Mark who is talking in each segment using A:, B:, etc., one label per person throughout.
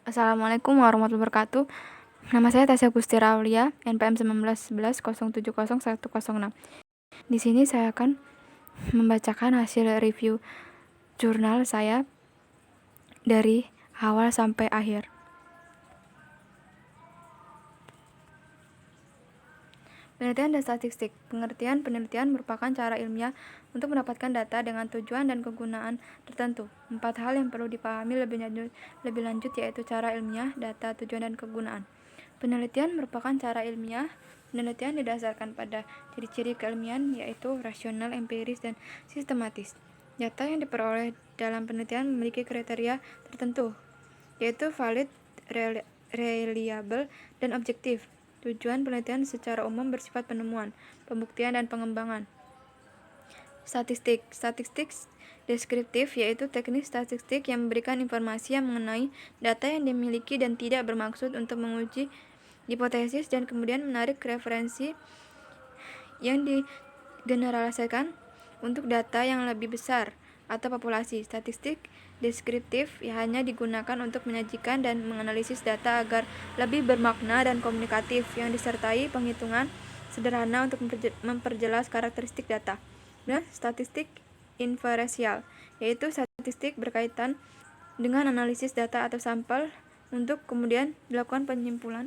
A: Assalamualaikum warahmatullahi wabarakatuh. Nama saya Tasya Gustira Aulia, NPM 1911070106. Di sini saya akan membacakan hasil review jurnal saya dari awal sampai akhir. Penelitian dan statistik. Pengertian penelitian merupakan cara ilmiah untuk mendapatkan data dengan tujuan dan kegunaan tertentu. 4 hal yang perlu dipahami lebih lanjut yaitu cara ilmiah, data, tujuan, dan kegunaan. Penelitian merupakan cara ilmiah. Penelitian didasarkan pada ciri-ciri keilmiahan yaitu rasional, empiris, dan sistematis. Data yang diperoleh dalam penelitian memiliki kriteria tertentu, yaitu valid, reliable, dan objektif. Tujuan penelitian secara umum bersifat penemuan, pembuktian, dan pengembangan. Statistik. Statistik deskriptif yaitu teknik statistik yang memberikan informasi yang mengenai data yang dimiliki dan tidak bermaksud untuk menguji hipotesis dan kemudian menarik referensi yang digeneralisasikan untuk data yang lebih besar atau populasi. Statistik deskriptif hanya digunakan untuk menyajikan dan menganalisis data agar lebih bermakna dan komunikatif, yang disertai penghitungan sederhana untuk memperjelas karakteristik data. Dan statistik inferensial, yaitu statistik berkaitan dengan analisis data atau sampel untuk kemudian dilakukan penyimpulan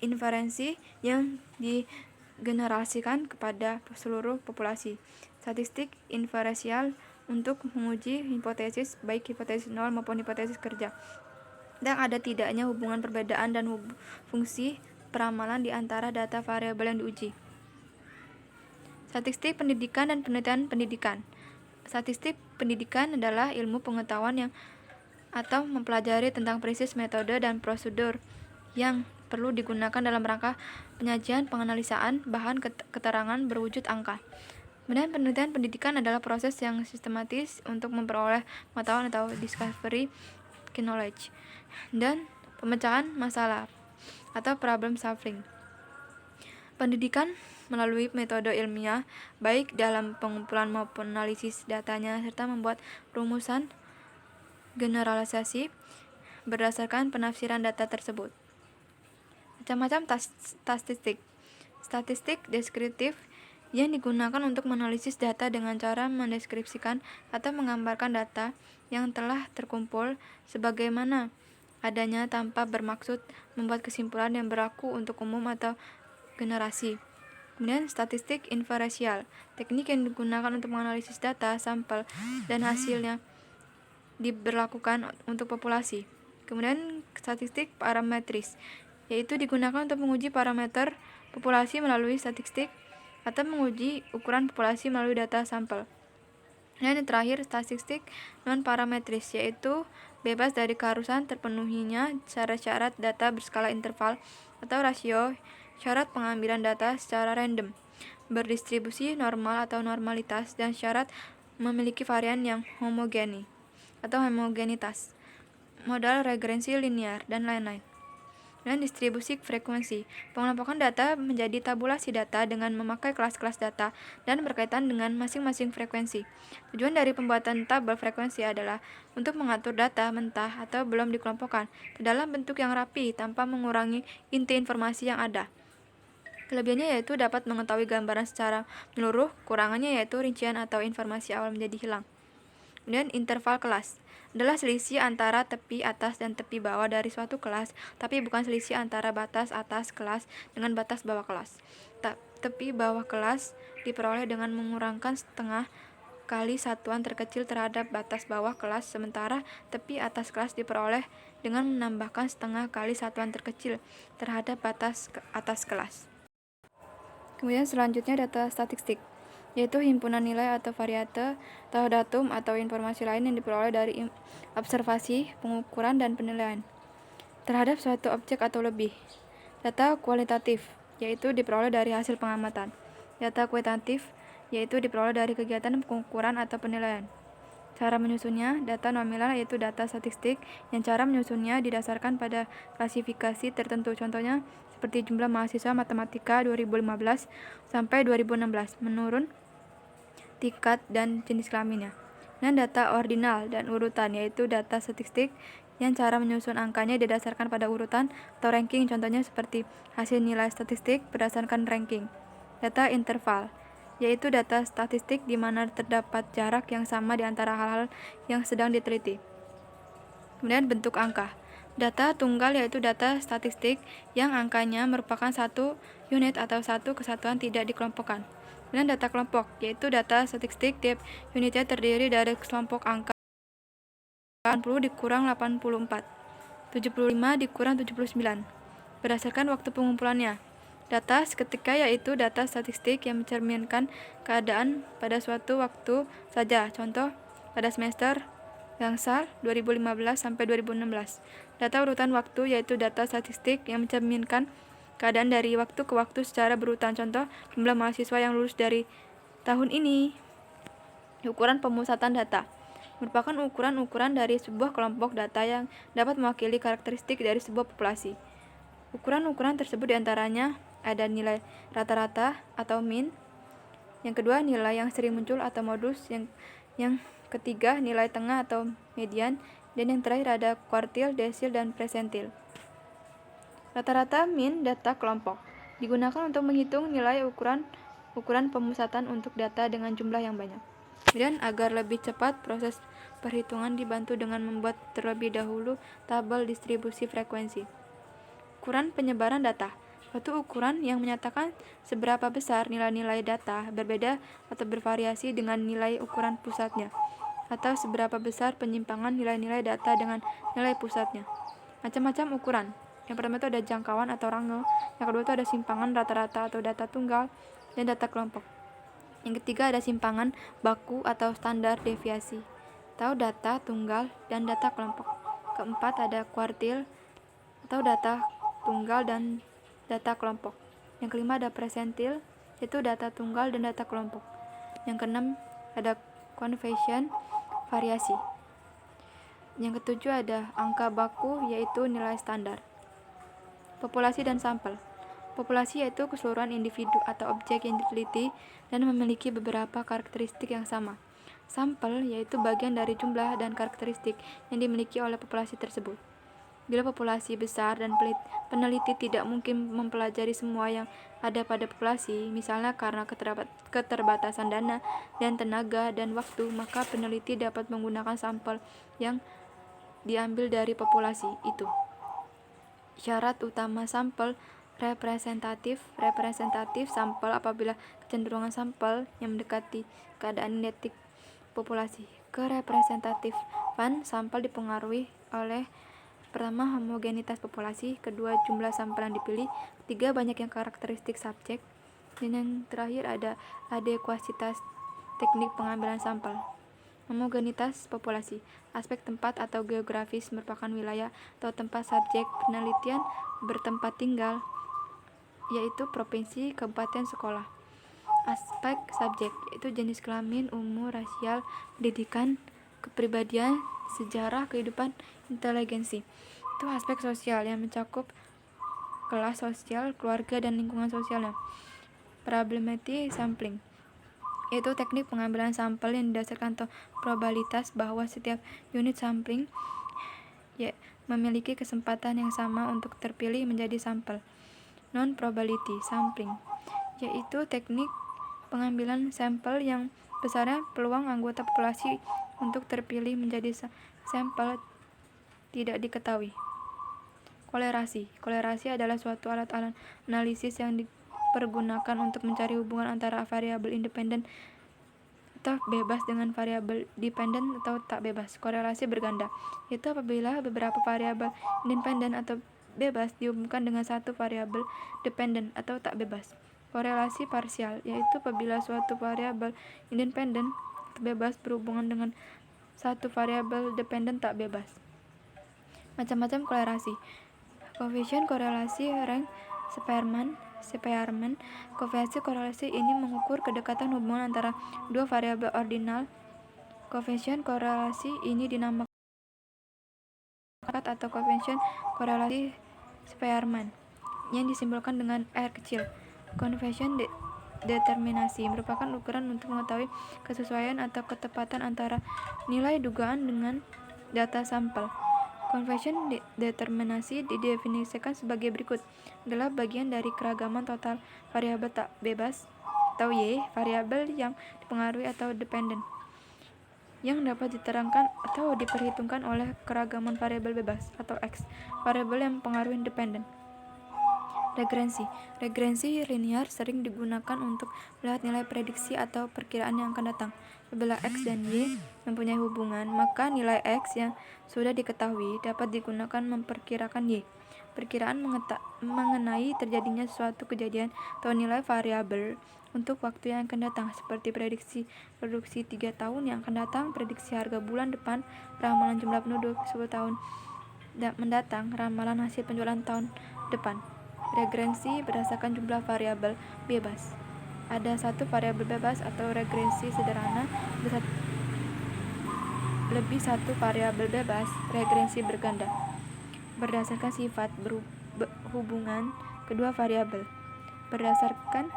A: inferensi yang digeneralisasikan kepada seluruh populasi. Statistik inferensial untuk menguji hipotesis, baik hipotesis nol maupun hipotesis kerja, dan ada tidaknya hubungan perbedaan dan fungsi peramalan di antara data variabel yang diuji. Statistik pendidikan dan penelitian pendidikan. Statistik pendidikan adalah ilmu pengetahuan yang atau mempelajari tentang prinsip, metode, dan prosedur yang perlu digunakan dalam rangka penyajian penganalisaan bahan keterangan berwujud angka. Kemudian penelitian pendidikan adalah proses yang sistematis untuk memperoleh pengetahuan atau discovery knowledge dan pemecahan masalah atau problem solving. Pendidikan melalui metode ilmiah baik dalam pengumpulan maupun analisis datanya serta membuat rumusan generalisasi berdasarkan penafsiran data tersebut. Macam-macam statistik. Statistik deskriptif yang digunakan untuk menganalisis data dengan cara mendeskripsikan atau menggambarkan data yang telah terkumpul sebagaimana adanya tanpa bermaksud membuat kesimpulan yang berlaku untuk umum atau generasi. Kemudian statistik inferensial, teknik yang digunakan untuk menganalisis data, sampel, dan hasilnya diberlakukan untuk populasi. Kemudian statistik parametris, yaitu digunakan untuk menguji parameter populasi melalui statistik atau menguji ukuran populasi melalui data sampel. Dan yang terakhir, statistik non-parametris, yaitu bebas dari keharusan terpenuhinya syarat-syarat data berskala interval atau rasio syarat pengambilan data secara random, berdistribusi normal atau normalitas, dan syarat memiliki varian yang homogeni atau homogenitas, modal regressi linear, dan lain-lain. Dan distribusi frekuensi, pengelompokan data menjadi tabulasi data dengan memakai kelas-kelas data dan berkaitan dengan masing-masing frekuensi. Tujuan dari pembuatan tabel frekuensi adalah untuk mengatur data mentah atau belum dikelompokkan ke dalam bentuk yang rapi tanpa mengurangi inti informasi yang ada. Kelebihannya yaitu dapat mengetahui gambaran secara menyeluruh, kurangannya yaitu rincian atau informasi awal menjadi hilang. Kemudian interval kelas adalah selisih antara tepi atas dan tepi bawah dari suatu kelas, tapi bukan selisih antara batas atas kelas dengan batas bawah kelas. Tepi bawah kelas diperoleh dengan mengurangkan setengah kali satuan terkecil terhadap batas bawah kelas, sementara tepi atas kelas diperoleh dengan menambahkan setengah kali satuan terkecil terhadap batas atas kelas. Kemudian selanjutnya data statistik, yaitu himpunan nilai atau variate atau datum atau informasi lain yang diperoleh dari observasi, pengukuran, dan penilaian terhadap suatu objek atau lebih. Data kualitatif, yaitu diperoleh dari hasil pengamatan. Data kuantitatif, yaitu diperoleh dari kegiatan pengukuran atau penilaian. Cara menyusunnya, data nominal yaitu data statistik yang cara menyusunnya didasarkan pada klasifikasi tertentu. Contohnya seperti jumlah mahasiswa matematika 2015 sampai 2016 menurun tingkat dan jenis kelaminnya. Dan data ordinal dan urutan, yaitu data statistik yang cara menyusun angkanya didasarkan pada urutan atau ranking, contohnya seperti hasil nilai statistik berdasarkan ranking. Data interval, yaitu data statistik di mana terdapat jarak yang sama di antara hal-hal yang sedang diteliti. Kemudian bentuk angka. Data tunggal yaitu data statistik yang angkanya merupakan satu unit atau satu kesatuan tidak dikelompokkan. Kemudian data kelompok, yaitu data statistik tiap unitnya terdiri dari kelompok angka 80 dikurang 84, 75 dikurang 79, berdasarkan waktu pengumpulannya. Data seketika yaitu data statistik yang mencerminkan keadaan pada suatu waktu saja, contoh pada semester gangsal 2015 sampai 2016. Data urutan waktu yaitu data statistik yang mencerminkan keadaan dari waktu ke waktu secara berurutan, contoh jumlah mahasiswa yang lulus dari tahun ini. Ukuran pemusatan data merupakan ukuran-ukuran dari sebuah kelompok data yang dapat mewakili karakteristik dari sebuah populasi. Ukuran-ukuran tersebut diantaranya ada nilai rata-rata atau mean, yang kedua nilai yang sering muncul atau modus, yang ketiga nilai tengah atau median, dan yang terakhir ada kuartil, desil, dan persentil. Rata-rata mean data kelompok digunakan untuk menghitung nilai ukuran pemusatan untuk data dengan jumlah yang banyak. Kemudian agar lebih cepat, proses perhitungan dibantu dengan membuat terlebih dahulu tabel distribusi frekuensi. Ukuran penyebaran data, suatu ukuran yang menyatakan seberapa besar nilai-nilai data berbeda atau bervariasi dengan nilai ukuran pusatnya, atau seberapa besar penyimpangan nilai-nilai data dengan nilai pusatnya. Macam-macam ukuran. Yang pertama itu ada jangkauan atau range, yang kedua itu ada simpangan rata-rata atau data tunggal, dan data kelompok. Yang ketiga ada simpangan baku atau standar deviasi, atau data tunggal dan data kelompok. Keempat ada kuartil atau data tunggal dan data kelompok. Yang kelima ada persentil, yaitu data tunggal dan data kelompok. Yang keenam ada conversion variasi. Yang ketujuh ada angka baku, yaitu nilai standar. Populasi dan sampel. Populasi yaitu keseluruhan individu atau objek yang diteliti dan memiliki beberapa karakteristik yang sama. Sampel yaitu bagian dari jumlah dan karakteristik yang dimiliki oleh populasi tersebut. Bila populasi besar dan peneliti tidak mungkin mempelajari semua yang ada pada populasi, misalnya karena keterbatasan dana dan tenaga dan waktu, maka peneliti dapat menggunakan sampel yang diambil dari populasi itu. Syarat utama sampel representatif sampel apabila kecenderungan sampel yang mendekati keadaan genetik populasi. Kerepresentatifan sampel dipengaruhi oleh pertama homogenitas populasi, kedua jumlah sampel yang dipilih, ketiga banyaknya karakteristik subjek, dan yang terakhir ada adekuasitas teknik pengambilan sampel. Homogenitas populasi, aspek tempat atau geografis merupakan wilayah atau tempat subjek penelitian bertempat tinggal, yaitu provinsi, kabupaten, sekolah. Aspek subjek yaitu jenis kelamin, umur, rasial, pendidikan, kepribadian, sejarah, kehidupan, inteligensi. Itu aspek sosial yang mencakup kelas sosial, keluarga, dan lingkungan sosialnya. Probability sampling yaitu teknik pengambilan sampel yang didasarkan atau probabilitas bahwa setiap unit sampling memiliki kesempatan yang sama untuk terpilih menjadi sampel. Non-probability sampling yaitu teknik pengambilan sampel yang besarnya peluang anggota populasi untuk terpilih menjadi sampel tidak diketahui. Kolerasi adalah suatu alat analisis yang dipergunakan untuk mencari hubungan antara variabel independen atau bebas dengan variabel dependen atau tak bebas. Korelasi berganda yaitu apabila beberapa variabel independen atau bebas dihubungkan dengan satu variabel dependen atau tak bebas. Korelasi parsial yaitu apabila suatu variabel independen atau bebas berhubungan dengan satu variabel dependen tak bebas. Macam-macam kolerasi. Koefisien korelasi rank Spearman. Koefisien korelasi ini mengukur kedekatan hubungan antara dua variabel ordinal. Koefisien korelasi ini dinamakan atau koefisien korelasi Spearman yang disimbolkan dengan R kecil. Koefisien determinasi merupakan ukuran untuk mengetahui kesesuaian atau ketepatan antara nilai dugaan dengan data sampel. Convention determinasi didefinisikan sebagai berikut, adalah bagian dari keragaman total variabel tak bebas atau Y, variabel yang dipengaruhi atau dependen, yang dapat diterangkan atau diperhitungkan oleh keragaman variabel bebas atau X, variabel yang mempengaruhi dependen. Regrensi linear sering digunakan untuk melihat nilai prediksi atau perkiraan yang akan datang. Apabila X dan Y mempunyai hubungan, maka nilai X yang sudah diketahui dapat digunakan memperkirakan Y. Perkiraan mengenai terjadinya suatu kejadian atau nilai variabel untuk waktu yang akan datang, seperti prediksi produksi 3 tahun yang akan datang, prediksi harga bulan depan, ramalan jumlah penduduk 10 tahun mendatang, ramalan hasil penjualan tahun depan. Regrensi berdasarkan jumlah variabel bebas. Ada satu variabel bebas atau regrensi sederhana, lebih satu variabel bebas, regrensi berganda. Berdasarkan sifat hubungan kedua variabel. Berdasarkan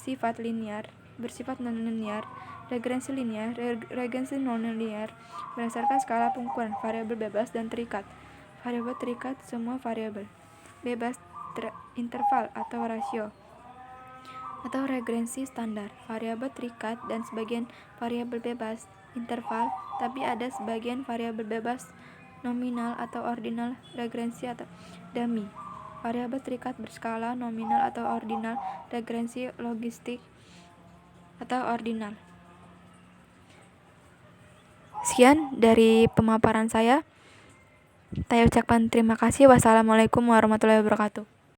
A: sifat linear, bersifat non-linear, regrensi linear, regrensi non-linear, berdasarkan skala pengukuran variabel bebas dan terikat. Variabel terikat semua variabel bebas interval atau rasio, atau regrensi standar, variabel terikat dan sebagian variabel bebas interval, tapi ada sebagian variabel bebas nominal atau ordinal, regrensi atau dummy, variabel terikat berskala nominal atau ordinal, regrensi logistik atau ordinal. Sekian dari pemaparan saya. Saya ucapkan terima kasih. Wassalamualaikum warahmatullahi wabarakatuh.